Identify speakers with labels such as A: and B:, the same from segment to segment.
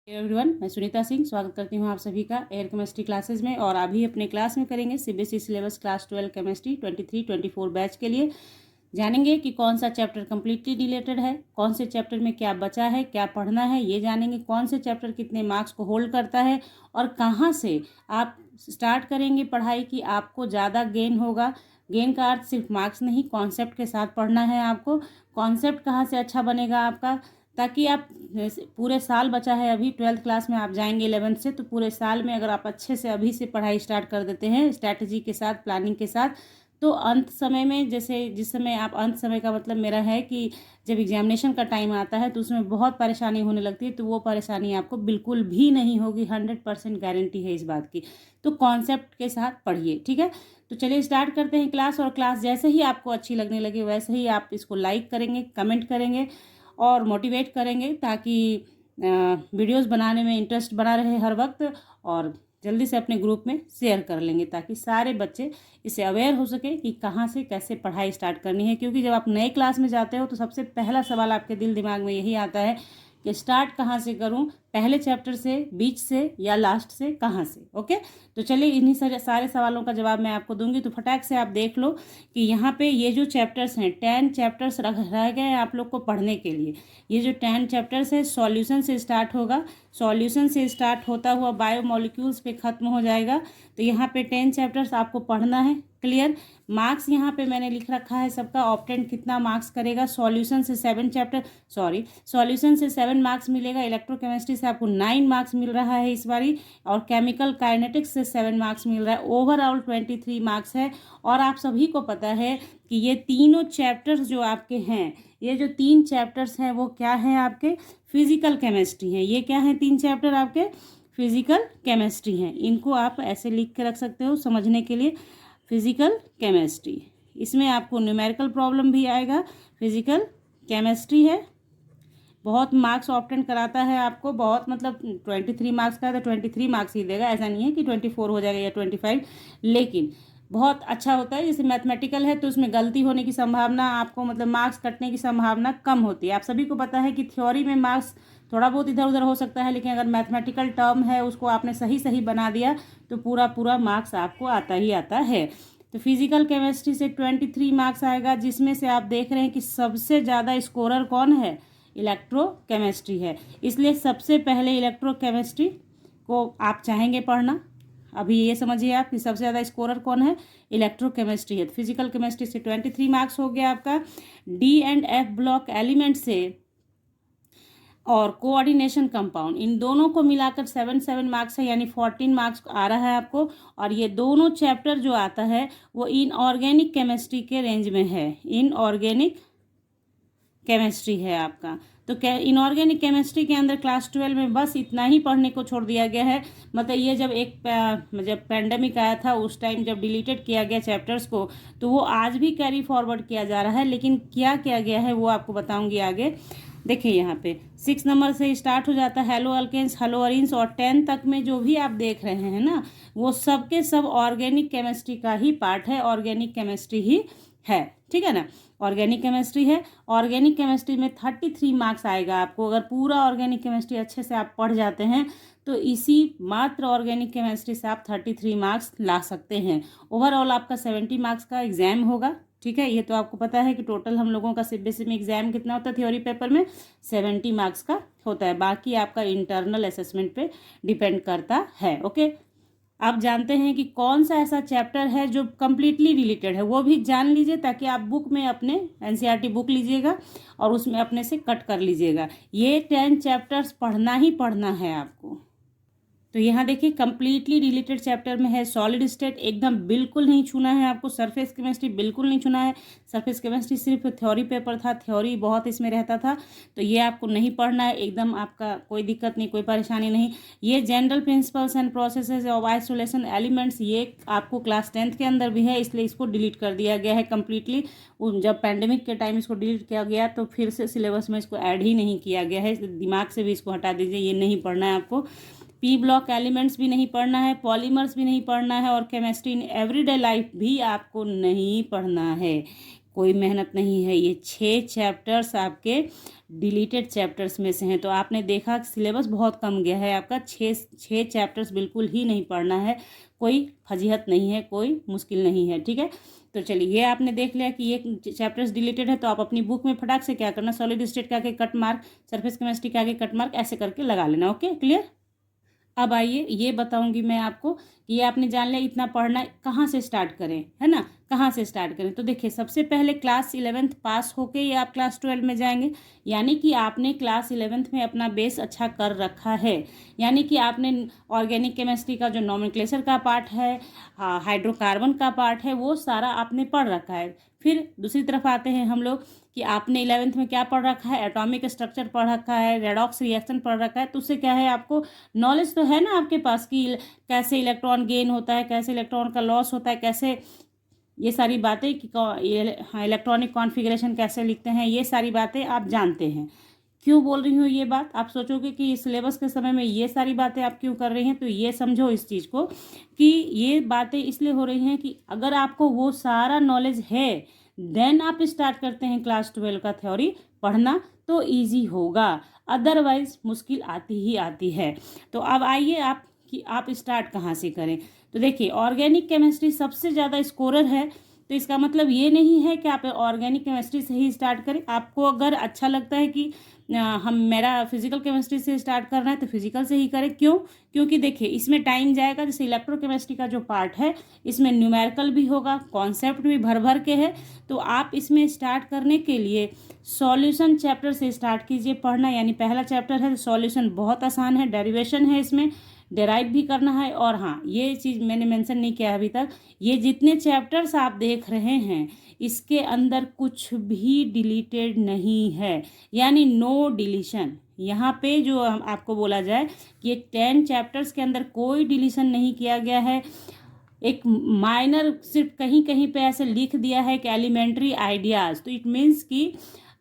A: Everyone, मैं सुनीता सिंह स्वागत करती हूँ आप सभी का एयर केमिस्ट्री क्लासेस में। और अभी अपने क्लास में करेंगे CBSE syllabus class 12 chemistry 23-24 batch के लिए। जानेंगे कि कौन सा चैप्टर कम्प्लीटली रिलेटेड है, कौन से चैप्टर में क्या बचा है, क्या पढ़ना है, ये जानेंगे। कौन से चैप्टर कितने मार्क्स को होल्ड करता है और कहाँ से आप स्टार्ट करेंगे पढ़ाई की आपको ज़्यादा गेन होगा। गेन का अर्थ सिर्फ मार्क्स नहीं, कॉन्सेप्ट के साथ पढ़ना है आपको। कॉन्सेप्ट कहाँ से अच्छा बनेगा आपका, ताकि आप पूरे साल बचा है, अभी 12th क्लास में आप जाएंगे 11th से, तो पूरे साल में अगर आप अच्छे से अभी से पढ़ाई स्टार्ट कर देते हैं स्ट्रैटेजी के साथ, प्लानिंग के साथ, तो अंत समय में, जैसे जिस समय आप, अंत समय का मतलब मेरा है कि जब एग्जामिनेशन का टाइम आता है तो उसमें बहुत परेशानी होने लगती है, तो वो परेशानी आपको बिल्कुल भी नहीं होगी। 100% गारंटी है इस बात की। तो कॉन्सेप्ट के साथ पढ़िए, ठीक है। तो चलिए स्टार्ट करते हैं क्लास। और क्लास जैसे ही आपको अच्छी लगने लगे वैसे ही आप इसको लाइक करेंगे, कमेंट करेंगे और मोटिवेट करेंगे, ताकि वीडियोस बनाने में इंटरेस्ट बना रहे हर वक्त। और जल्दी से अपने ग्रुप में शेयर कर लेंगे ताकि सारे बच्चे इससे अवेयर हो सके कि कहाँ से कैसे पढ़ाई स्टार्ट करनी है। क्योंकि जब आप नए क्लास में जाते हो तो सबसे पहला सवाल आपके दिल दिमाग में यही आता है कि स्टार्ट कहाँ से करूँ, पहले चैप्टर से, बीच से या लास्ट से, कहाँ से। ओके, तो चलिए इन्हीं सारे सवालों का जवाब मैं आपको दूंगी। तो फटाक से आप देख लो कि यहाँ पे ये जो चैप्टर्स हैं 10 चैप्टर्स रह गए हैं आप लोग को पढ़ने के लिए। ये जो 10 चैप्टर्स है सॉल्यूशन से स्टार्ट होगा, सॉल्यूशन से स्टार्ट होता हुआ बायोमोलिक्यूल्स पे ख़त्म हो जाएगा। तो यहाँ पे 10 चैप्टर्स आपको पढ़ना है। क्लियर। मार्क्स यहाँ पे मैंने लिख रखा है सबका, ऑप्टेंट कितना मार्क्स करेगा। सॉल्यूशन से 7 मार्क्स मिलेगा। इलेक्ट्रोकेमिस्ट्री से आपको 9 मार्क्स मिल रहा है इस बारी, और केमिकल काइनेटिक्स से 7 मार्क्स मिल रहा है। ओवरऑल 23 मार्क्स है। और आप सभी को पता है कि ये तीनों चैप्टर्स जो आपके हैं, ये जो 3 चैप्टर्स हैं वो क्या हैं आपके, फिजिकल केमिस्ट्री हैं। ये क्या हैं 3 चैप्टर आपके, फिजिकल केमिस्ट्री हैं। इनको आप ऐसे लिख के रख सकते हो समझने के लिए, फिजिकल केमिस्ट्री। इसमें आपको न्यूमेरिकल प्रॉब्लम भी आएगा। फिजिकल केमिस्ट्री है, बहुत मार्क्स ऑप्टेंट कराता है आपको, बहुत मतलब 23 मार्क्स का है तो 23 मार्क्स ही देगा। ऐसा नहीं है कि 24 हो जाएगा या 25, लेकिन बहुत अच्छा होता है। जैसे मैथमेटिकल है तो उसमें गलती होने की संभावना आपको, मतलब मार्क्स कटने की संभावना कम होती है। आप सभी को पता है कि थ्योरी में मार्क्स थोड़ा बहुत इधर उधर हो सकता है, लेकिन अगर मैथमेटिकल टर्म है उसको आपने सही सही बना दिया तो पूरा पूरा मार्क्स आपको आता ही आता है। तो फिजिकल केमिस्ट्री से 23 मार्क्स आएगा, जिसमें से आप देख रहे हैं कि सबसे ज़्यादा स्कोरर कौन है, इलेक्ट्रोकेमिस्ट्री है। इसलिए सबसे पहले इलेक्ट्रोकेमिस्ट्री को आप चाहेंगे पढ़ना। अभी ये समझिए आप कि सबसे ज़्यादा स्कोरर कौन है, इलेक्ट्रोकेमिस्ट्री है। तो फिजिकल केमिस्ट्री से 23 मार्क्स हो गया आपका। D and F block element से और कोऑर्डिनेशन कंपाउंड, इन दोनों को मिलाकर 7 मार्क्स है, यानी 14 मार्क्स आ रहा है आपको। और ये दोनों चैप्टर जो आता है वो इनऑर्गेनिक केमिस्ट्री के रेंज में है, इनऑर्गेनिक केमिस्ट्री है आपका। तो इनऑर्गेनिक केमिस्ट्री के अंदर क्लास 12 में बस इतना ही पढ़ने को छोड़ दिया गया है। मतलब ये जब जब पैंडमिक आया था उस टाइम जब डिलीटेड किया गया चैप्टर्स को, तो वो आज भी कैरी फॉरवर्ड किया जा रहा है। लेकिन क्या किया गया है वो आपको बताऊंगी आगे। देखिए यहाँ पे 6 नंबर से स्टार्ट हो जाता है हेलो अल्केन्स, हेलो अरीन्स, और 10 तक में जो भी आप देख रहे हैं ना, वो सब के सब ऑर्गेनिक केमिस्ट्री का ही पार्ट है, ऑर्गेनिक केमिस्ट्री ही है, ठीक है ना। ऑर्गेनिक केमिस्ट्री है। ऑर्गेनिक केमिस्ट्री में 33 मार्क्स आएगा आपको। अगर पूरा ऑर्गेनिक केमिस्ट्री अच्छे से आप पढ़ जाते हैं तो इसी मात्र ऑर्गेनिक केमिस्ट्री से आप 33 मार्क्स ला सकते हैं। ओवरऑल आपका 70 मार्क्स का एग्जाम होगा, ठीक है। ये तो आपको पता है कि टोटल हम लोगों का सीबीएसई में एग्जाम कितना होता है, थ्योरी पेपर में 70 मार्क्स का होता है। बाकी आपका इंटरनल असेसमेंट पे डिपेंड करता है। ओके, आप जानते हैं कि कौन सा ऐसा चैप्टर है जो कम्प्लीटली रिलेटेड है, वो भी जान लीजिए, ताकि आप बुक में अपने एनसीईआरटी बुक लीजिएगा और उसमें अपने से कट कर लीजिएगा। ये 10 चैप्टर्स पढ़ना ही पढ़ना है आपको। तो यहाँ देखिए कम्प्लीटली रिलेटेड चैप्टर में है सॉलिड स्टेट, एकदम बिल्कुल नहीं छूना है आपको। सरफेस केमिस्ट्री बिल्कुल नहीं छूना है। सरफेस केमिस्ट्री सिर्फ थ्योरी पेपर था, थ्योरी बहुत इसमें रहता था, तो ये आपको नहीं पढ़ना है एकदम। आपका कोई दिक्कत नहीं, कोई परेशानी नहीं। ये general principles and processes of isolation elements, ये आपको क्लास 10th के अंदर भी है, इसलिए इसको डिलीट कर दिया गया है कम्प्लीटली। जब पैंडेमिक के टाइम इसको डिलीट किया गया तो फिर से सिलेबस में इसको ऐड ही नहीं किया गया है। दिमाग से भी इसको हटा दीजिए, ये नहीं पढ़ना है आपको। पी ब्लॉक एलिमेंट्स भी नहीं पढ़ना है, पॉलीमर्स भी नहीं पढ़ना है, और केमिस्ट्री इन एवरीडे लाइफ भी आपको नहीं पढ़ना है। कोई मेहनत नहीं है। ये 6 चैप्टर्स आपके डिलीटेड चैप्टर्स में से हैं। तो आपने देखा सिलेबस बहुत कम गया है आपका, 6 चैप्टर्स बिल्कुल ही नहीं पढ़ना है, कोई फजीहत नहीं है, कोई मुश्किल नहीं है, ठीक है। तो चलिए ये आपने देख लिया कि ये चैप्टर्स डिलीटेड है, तो आप अपनी बुक में फटाक से क्या करना, सॉलिड स्टेट के आगे कट मार्क, सरफेस केमिस्ट्री के आगे कट मार्क, ऐसे करके लगा लेना। Okay, clear. अब आइए ये बताऊंगी मैं आपको कि ये आपने जान लिया इतना पढ़ना, कहाँ से स्टार्ट करें, है ना, कहाँ से स्टार्ट करें। तो देखिए सबसे पहले क्लास 11th पास होके ये आप क्लास 12 में जाएंगे, यानी कि आपने क्लास 11th में अपना बेस अच्छा कर रखा है। यानी कि आपने ऑर्गेनिक केमिस्ट्री का जो नॉमेनक्लेचर का पार्ट है, हाइड्रोकार्बन का पार्ट है, वो सारा आपने पढ़ रखा है। फिर दूसरी तरफ आते हैं हम लोग कि आपने 11th में क्या पढ़ रखा है, एटॉमिक स्ट्रक्चर पढ़ रखा है, रेडॉक्स रिएक्शन पढ़ रखा है। तो उससे क्या है, आपको नॉलेज तो है ना आपके पास कि कैसे इलेक्ट्रॉन गेन होता है, कैसे इलेक्ट्रॉन का लॉस होता है, कैसे ये सारी बातें कि इलेक्ट्रॉनिक कॉन्फ़िगरेशन कैसे लिखते हैं, ये सारी बातें आप जानते हैं। क्यों बोल रही हूँ ये बात, आप सोचोगे कि सिलेबस के समय में ये सारी बातें आप क्यों कर रही हैं, तो ये समझो इस चीज़ को कि ये बातें इसलिए हो रही हैं कि अगर आपको वो सारा नॉलेज है देन आप स्टार्ट करते हैं क्लास 12 का थ्योरी पढ़ना, तो इजी होगा, अदरवाइज मुश्किल आती ही आती है। तो अब आइए आप कि आप स्टार्ट कहाँ से करें। तो देखिए ऑर्गेनिक केमिस्ट्री सबसे ज़्यादा स्कोरर है, तो इसका मतलब ये नहीं है कि आप ऑर्गेनिक केमिस्ट्री से ही स्टार्ट करें। आपको अगर अच्छा लगता है कि मेरा फिजिकल केमिस्ट्री से स्टार्ट करना है तो फिजिकल से ही करें। क्यों, क्योंकि देखिए इसमें टाइम जाएगा। जैसे इलेक्ट्रोकेमिस्ट्री का जो पार्ट है इसमें न्यूमेरिकल भी होगा, कॉन्सेप्ट भी भर भर के है। तो आप इसमें स्टार्ट करने के लिए सॉल्यूशन चैप्टर से स्टार्ट कीजिए पढ़ना। यानी पहला चैप्टर है सॉल्यूशन, बहुत आसान है, डेरिवेशन है, इसमें डेराइव भी करना है। और हाँ, ये चीज़ मैंने मेंशन नहीं किया अभी तक, ये जितने चैप्टर्स आप देख रहे हैं इसके अंदर कुछ भी डिलीटेड नहीं है, यानी नो डिलीशन। यहाँ पे जो आपको बोला जाए कि 10 चैप्टर्स के अंदर कोई डिलीशन नहीं किया गया है। एक माइनर सिर्फ कहीं कहीं पे ऐसे लिख दिया है कि एलिमेंट्री आइडियाज़, तो इट मीन्स कि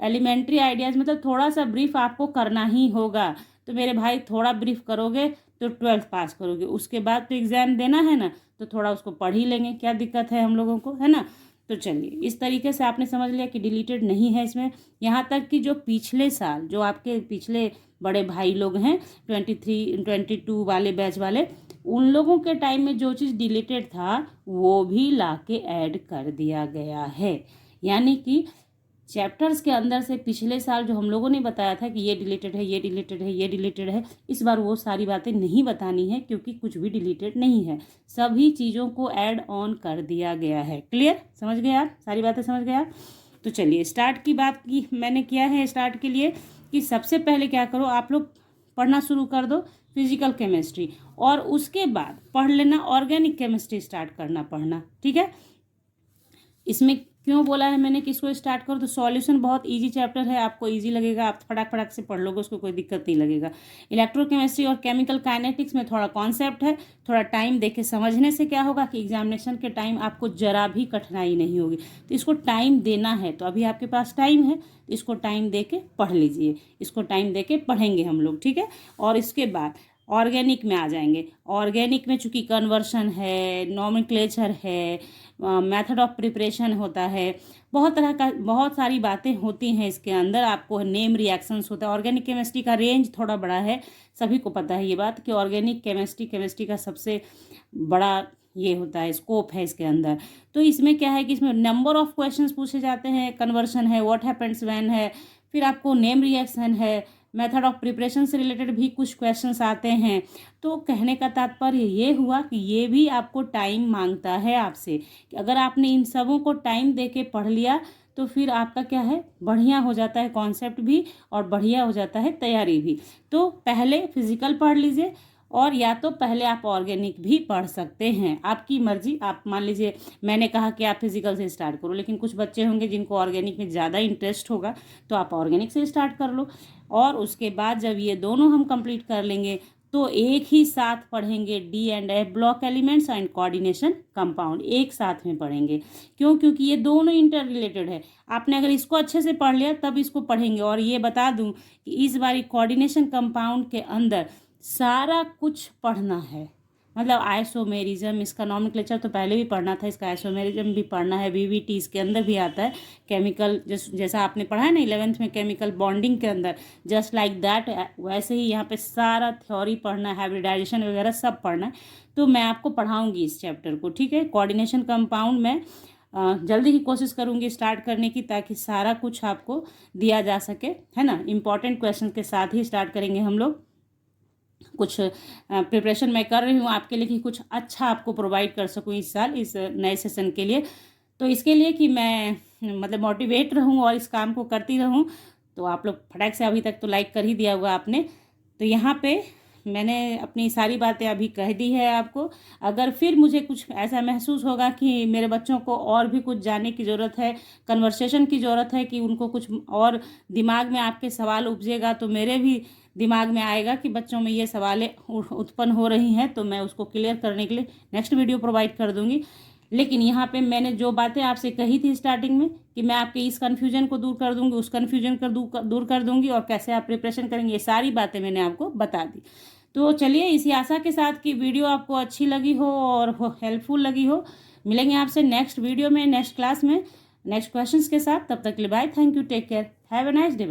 A: एलिमेंट्री आइडियाज़ मतलब थोड़ा सा ब्रीफ आपको करना ही होगा। तो मेरे भाई थोड़ा ब्रीफ करोगे तो 12th पास करोगे, उसके बाद तो एग्ज़ाम देना है ना, तो थोड़ा उसको पढ़ ही लेंगे, क्या दिक्कत है हम लोगों को, है ना। तो चलिए इस तरीके से आपने समझ लिया कि डिलीटेड नहीं है इसमें। यहाँ तक कि जो पिछले साल जो आपके पिछले बड़े भाई लोग हैं 23 22 वाले बैच वाले, उन लोगों के टाइम में जो चीज़ डिलीटेड था वो भी लाके ऐड कर दिया गया है। यानी कि चैप्टर्स के अंदर से पिछले साल जो हम लोगों ने बताया था कि ये डिलीटेड है, ये डिलीटेड है, ये डिलीटेड है, इस बार वो सारी बातें नहीं बतानी है क्योंकि कुछ भी डिलीटेड नहीं है, सभी चीज़ों को ऐड ऑन कर दिया गया है। क्लियर, समझ गए आप, सारी बातें समझ गए आप। तो चलिए स्टार्ट की बात की मैंने किया है स्टार्ट के लिए कि सबसे पहले क्या करो, आप लोग पढ़ना शुरू कर दो फिजिकल केमिस्ट्री, और उसके बाद पढ़ लेना ऑर्गेनिक केमिस्ट्री स्टार्ट करना पढ़ना, ठीक है। इसमें क्यों बोला है मैंने कि इसको स्टार्ट करो, तो सॉल्यूशन बहुत इजी चैप्टर है, आपको इजी लगेगा, आप फटाक फटाक से पढ़ लोगे, उसको कोई दिक्कत नहीं लगेगा। इलेक्ट्रोकेमिस्ट्री और केमिकल काइनेटिक्स में थोड़ा कॉन्सेप्ट है, थोड़ा टाइम देके समझने से क्या होगा कि एग्जामिनेशन के टाइम आपको जरा भी कठिनाई नहीं होगी। तो इसको टाइम देना है, तो अभी आपके पास टाइम है, तो इसको टाइम दे के पढ़ लीजिए, इसको टाइम दे के पढ़ेंगे हम लोग, ठीक है। और इसके बाद ऑर्गेनिक में आ जाएंगे। ऑर्गेनिक में चूँकि कन्वर्शन है, नॉमेनक्लेचर है, मेथड ऑफ प्रिपरेशन होता है, बहुत तरह का बहुत सारी बातें होती हैं इसके अंदर, आपको नेम रिएक्शंस होता है। ऑर्गेनिक केमिस्ट्री का रेंज थोड़ा बड़ा है, सभी को पता है ये बात कि ऑर्गेनिक केमिस्ट्री का सबसे बड़ा ये होता है, स्कोप है इसके अंदर। तो इसमें क्या है कि इसमें नंबर ऑफ क्वेश्चंस पूछे जाते हैं, कन्वर्शन है, व्हाट हैपेंस व्हेन है, फिर आपको नेम रिएक्शन है, मेथड ऑफ प्रिपरेशन से रिलेटेड भी कुछ क्वेश्चंस आते हैं। तो कहने का तात्पर्य ये हुआ कि ये भी आपको टाइम मांगता है आपसे, कि अगर आपने इन सबों को टाइम दे के पढ़ लिया तो फिर आपका क्या है, बढ़िया हो जाता है कॉन्सेप्ट भी और बढ़िया हो जाता है तैयारी भी। तो पहले फिजिकल पढ़ लीजिए, और या तो पहले आप ऑर्गेनिक भी पढ़ सकते हैं, आपकी मर्जी। आप मान लीजिए मैंने कहा कि आप फिजिकल से स्टार्ट करो, लेकिन कुछ बच्चे होंगे जिनको ऑर्गेनिक में ज़्यादा इंटरेस्ट होगा, तो आप ऑर्गेनिक से स्टार्ट कर लो। और उसके बाद जब ये दोनों हम कंप्लीट कर लेंगे तो एक ही साथ पढ़ेंगे D and F block elements and coordination compound, एक साथ में पढ़ेंगे। क्यों, क्योंकि ये दोनों इंटर रिलेटेड है। आपने अगर इसको अच्छे से पढ़ लिया तब इसको पढ़ेंगे। और ये बता दूं कि इस बारी कोऑर्डिनेशन कंपाउंड के अंदर सारा कुछ पढ़ना है, मतलब आइसोमेरिज्म, इसका नॉमेनक्लेचर तो पहले भी पढ़ना था, इसका आइसोमेरिज्म भी पढ़ना है। वीवीटी इसके अंदर भी आता है, केमिकल जैसा आपने पढ़ा है ना 11th में केमिकल बॉन्डिंग के अंदर, जस्ट लाइक दैट वैसे ही यहाँ पे सारा थ्योरी पढ़ना है, हाइब्रिडाइजेशन वगैरह सब पढ़ना है। तो मैं आपको पढ़ाऊँगी इस चैप्टर को, ठीक है। कोऑर्डिनेशन कंपाउंड में जल्दी ही कोशिश करूँगी स्टार्ट करने की, ताकि सारा कुछ आपको दिया जा सके, है ना। इंपॉर्टेंट क्वेश्चन के साथ ही स्टार्ट करेंगे हम लोग। कुछ प्रिपरेशन मैं कर रही हूँ आपके लिए कि कुछ अच्छा आपको प्रोवाइड कर सकूँ इस साल, इस नए सेशन के लिए। तो इसके लिए कि मैं मतलब मोटिवेट रहूँ और इस काम को करती रहूँ, तो आप लोग फटाक से, अभी तक तो लाइक कर ही दिया होगा आपने। तो यहाँ पे मैंने अपनी सारी बातें अभी कह दी है आपको। अगर फिर मुझे कुछ ऐसा महसूस होगा कि मेरे बच्चों को और भी कुछ जानने की ज़रूरत है, कन्वर्सेशन की ज़रूरत है, कि उनको कुछ और दिमाग में आपके सवाल उपजेगा, तो मेरे भी दिमाग में आएगा कि बच्चों में ये सवालें उत्पन्न हो रही हैं, तो मैं उसको क्लियर करने के लिए नेक्स्ट वीडियो प्रोवाइड कर दूंगी। लेकिन यहाँ पे मैंने जो बातें आपसे कही थी स्टार्टिंग में कि मैं आपके इस कन्फ्यूजन को दूर कर दूंगी, उस कन्फ्यूजन को दूर कर दूंगी, और कैसे आप प्रिपरेशन करेंगे, ये सारी बातें मैंने आपको बता दी। तो चलिए, इसी आशा के साथ कि वीडियो आपको अच्छी लगी हो और हेल्पफुल लगी हो, मिलेंगे आपसे नेक्स्ट वीडियो में, नेक्स्ट क्लास में, नेक्स्ट क्वेश्चंस के साथ। तब तक के लिए bye, thank you, take care, have a nice day.